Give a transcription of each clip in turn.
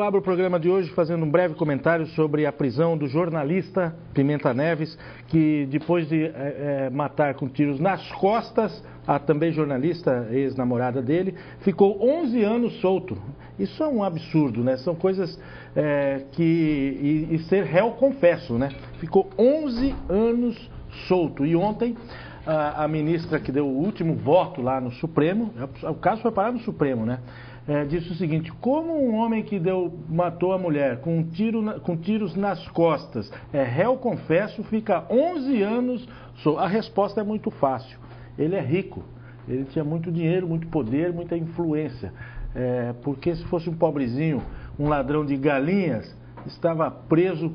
abro o programa de hoje fazendo um breve comentário sobre a prisão do jornalista Pimenta Neves, que depois de matar com tiros nas costas a também jornalista, ex-namorada dele, ficou 11 anos solto. Isso é um absurdo, né? São coisas e ser réu confesso, né? Ficou 11 anos solto. E ontem a ministra que deu o último voto lá no Supremo, o caso foi parar no Supremo, né? Disse o seguinte: como um homem que matou a mulher com tiros nas costas, réu confesso, fica 11 anos solto? A resposta é muito fácil. Ele é rico, ele tinha muito dinheiro, muito poder, muita influência. Porque se fosse um pobrezinho, um ladrão de galinhas, estava preso.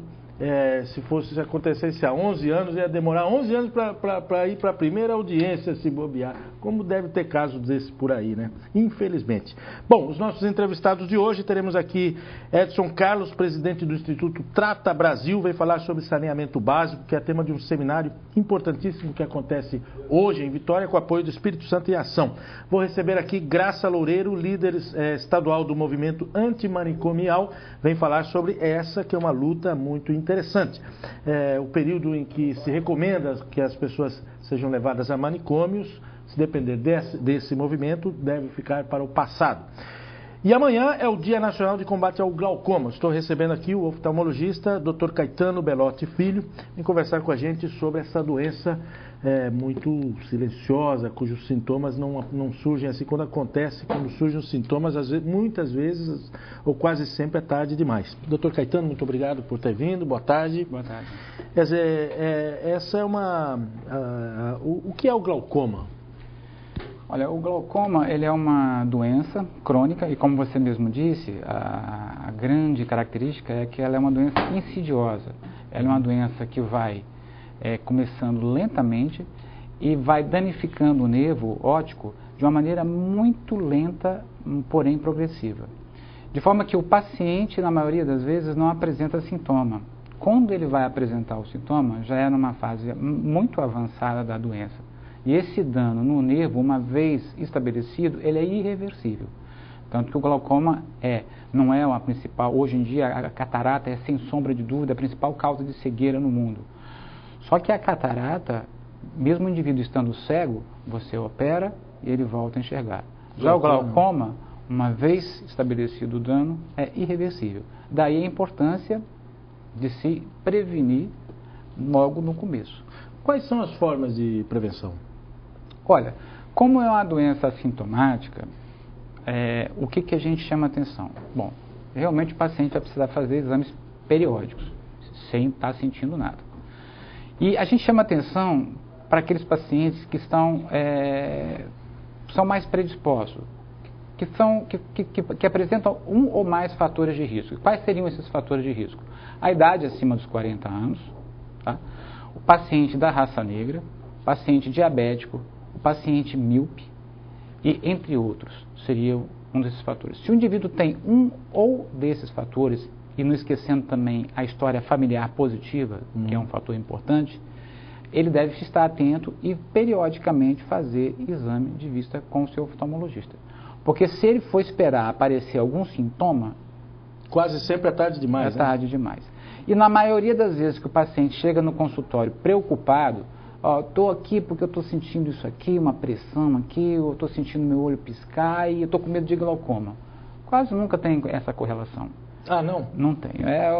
Se acontecesse há 11 anos, ia demorar 11 anos para ir para a primeira audiência, se bobear. Como deve ter casos desses por aí, né? Infelizmente. Bom, os nossos entrevistados de hoje, teremos aqui Edson Carlos, presidente do Instituto Trata Brasil, vem falar sobre saneamento básico, que é tema de um seminário importantíssimo que acontece hoje em Vitória, com apoio do Espírito Santo em Ação. Vou receber aqui Graça Loureiro, líder estadual do movimento antimanicomial, vem falar sobre essa que é uma luta muito interessante. O período em que se recomenda que as pessoas sejam levadas a manicômios, se depender desse movimento, deve ficar para o passado. E amanhã é o Dia Nacional de Combate ao Glaucoma. Estou recebendo aqui o oftalmologista Dr. Caetano Belotti Filho, vem conversar com a gente sobre essa doença muito silenciosa, cujos sintomas não surgem assim quando surgem os sintomas, muitas vezes, ou quase sempre, é tarde demais. Dr. Caetano, muito obrigado por ter vindo, boa tarde. Boa tarde. Quer dizer, essa é o que é o glaucoma? Olha, o glaucoma, ele é uma doença crônica e, como você mesmo disse, a grande característica é que ela é uma doença insidiosa. Ela é uma doença que vai começando lentamente e vai danificando o nervo óptico de uma maneira muito lenta, porém progressiva. De forma que o paciente, na maioria das vezes, não apresenta sintoma. Quando ele vai apresentar o sintoma, já é numa fase muito avançada da doença. E esse dano no nervo, uma vez estabelecido, ele é irreversível. Tanto que o glaucoma não é a principal, hoje em dia a catarata é, sem sombra de dúvida, a principal causa de cegueira no mundo. Só que a catarata, mesmo o indivíduo estando cego, você opera e ele volta a enxergar. Já o glaucoma, uma vez estabelecido o dano, é irreversível. Daí a importância de se prevenir logo no começo. Quais são as formas de prevenção? Olha, como é uma doença assintomática, o que a gente chama atenção? Bom, realmente o paciente vai precisar fazer exames periódicos, sem estar sentindo nada. E a gente chama atenção para aqueles pacientes que são mais predispostos, que apresentam um ou mais fatores de risco. Quais seriam esses fatores de risco? A idade acima dos 40 anos, tá? O paciente da raça negra, o paciente diabético, o paciente míope e, entre outros, seria um desses fatores. Se o indivíduo tem um ou desses fatores, e não esquecendo também a história familiar positiva, que é um fator importante, ele deve estar atento e periodicamente fazer exame de vista com o seu oftalmologista. Porque se ele for esperar aparecer algum sintoma... Quase sempre é tarde demais, né? É tarde demais. E na maioria das vezes que o paciente chega no consultório preocupado, estou aqui porque eu estou sentindo isso aqui, uma pressão aqui, eu estou sentindo meu olho piscar e eu estou com medo de glaucoma. Quase nunca tem essa correlação. Ah, não? Não tem.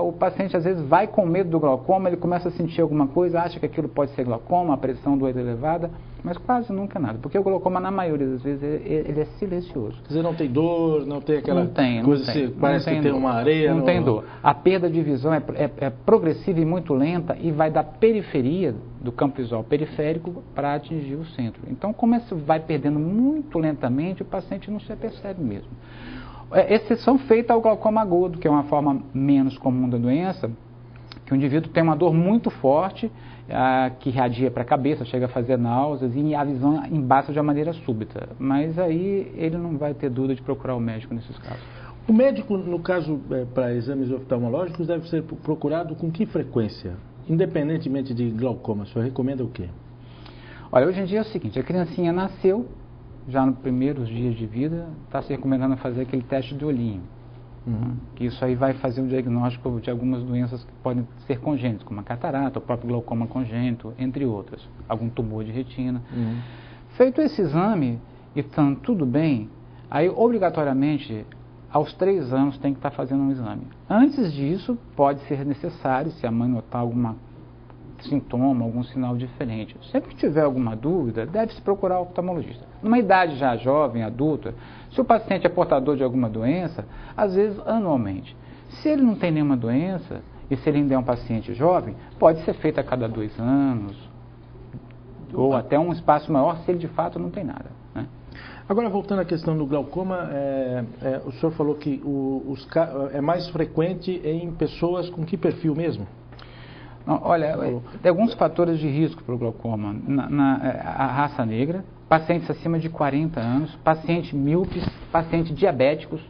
O paciente às vezes vai com medo do glaucoma, ele começa a sentir alguma coisa, acha que aquilo pode ser glaucoma, a pressão do olho elevada, mas quase nunca é nada. Porque o glaucoma, na maioria das vezes, ele é silencioso. Quer dizer, não tem dor, não tem aquela coisa que parece que tem uma areia. Não tem dor. A perda de visão é progressiva e muito lenta e vai da periferia do campo visual periférico para atingir o centro. Então, como isso vai perdendo muito lentamente, o paciente não se apercebe mesmo. Exceção feita ao glaucoma agudo, que é uma forma menos comum da doença, que o indivíduo tem uma dor muito forte, que irradia para a cabeça, chega a fazer náuseas e a visão embaça de uma maneira súbita. Mas aí ele não vai ter dúvida de procurar o médico nesses casos. O médico, no caso, para exames oftalmológicos, deve ser procurado com que frequência? Independentemente de glaucoma, o senhor recomenda o quê? Olha, hoje em dia é o seguinte, a criancinha nasceu, já nos primeiros dias de vida, está se recomendando fazer aquele teste de olhinho. Que isso aí vai fazer o diagnóstico de algumas doenças que podem ser congênitas, como a catarata, o próprio glaucoma congênito, entre outras, algum tumor de retina. Feito esse exame, e estando tudo bem, aí obrigatoriamente, aos 3 anos tem que estar fazendo um exame. Antes disso, pode ser necessário, se a mãe notar algum sintoma, algum sinal diferente. Sempre que tiver alguma dúvida, deve-se procurar o oftalmologista. Numa idade já jovem, adulta, se o paciente é portador de alguma doença, às vezes anualmente. Se ele não tem nenhuma doença, e se ele ainda é um paciente jovem, pode ser feito a cada 2 anos, ou até um espaço maior, se ele de fato não tem nada, né? Agora, voltando à questão do glaucoma, o senhor falou que é mais frequente em pessoas com que perfil mesmo? Não, olha, tem alguns fatores de risco para o glaucoma. A raça negra, pacientes acima de 40 anos, pacientes míopes, pacientes diabéticos,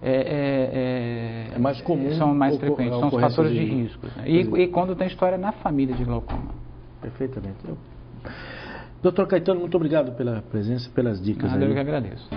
é mais comum, são mais frequentes, são os fatores de risco. Né? E quando tem história na família de glaucoma. Perfeitamente. Doutor Caetano, muito obrigado pela presença e pelas dicas. Eu que agradeço.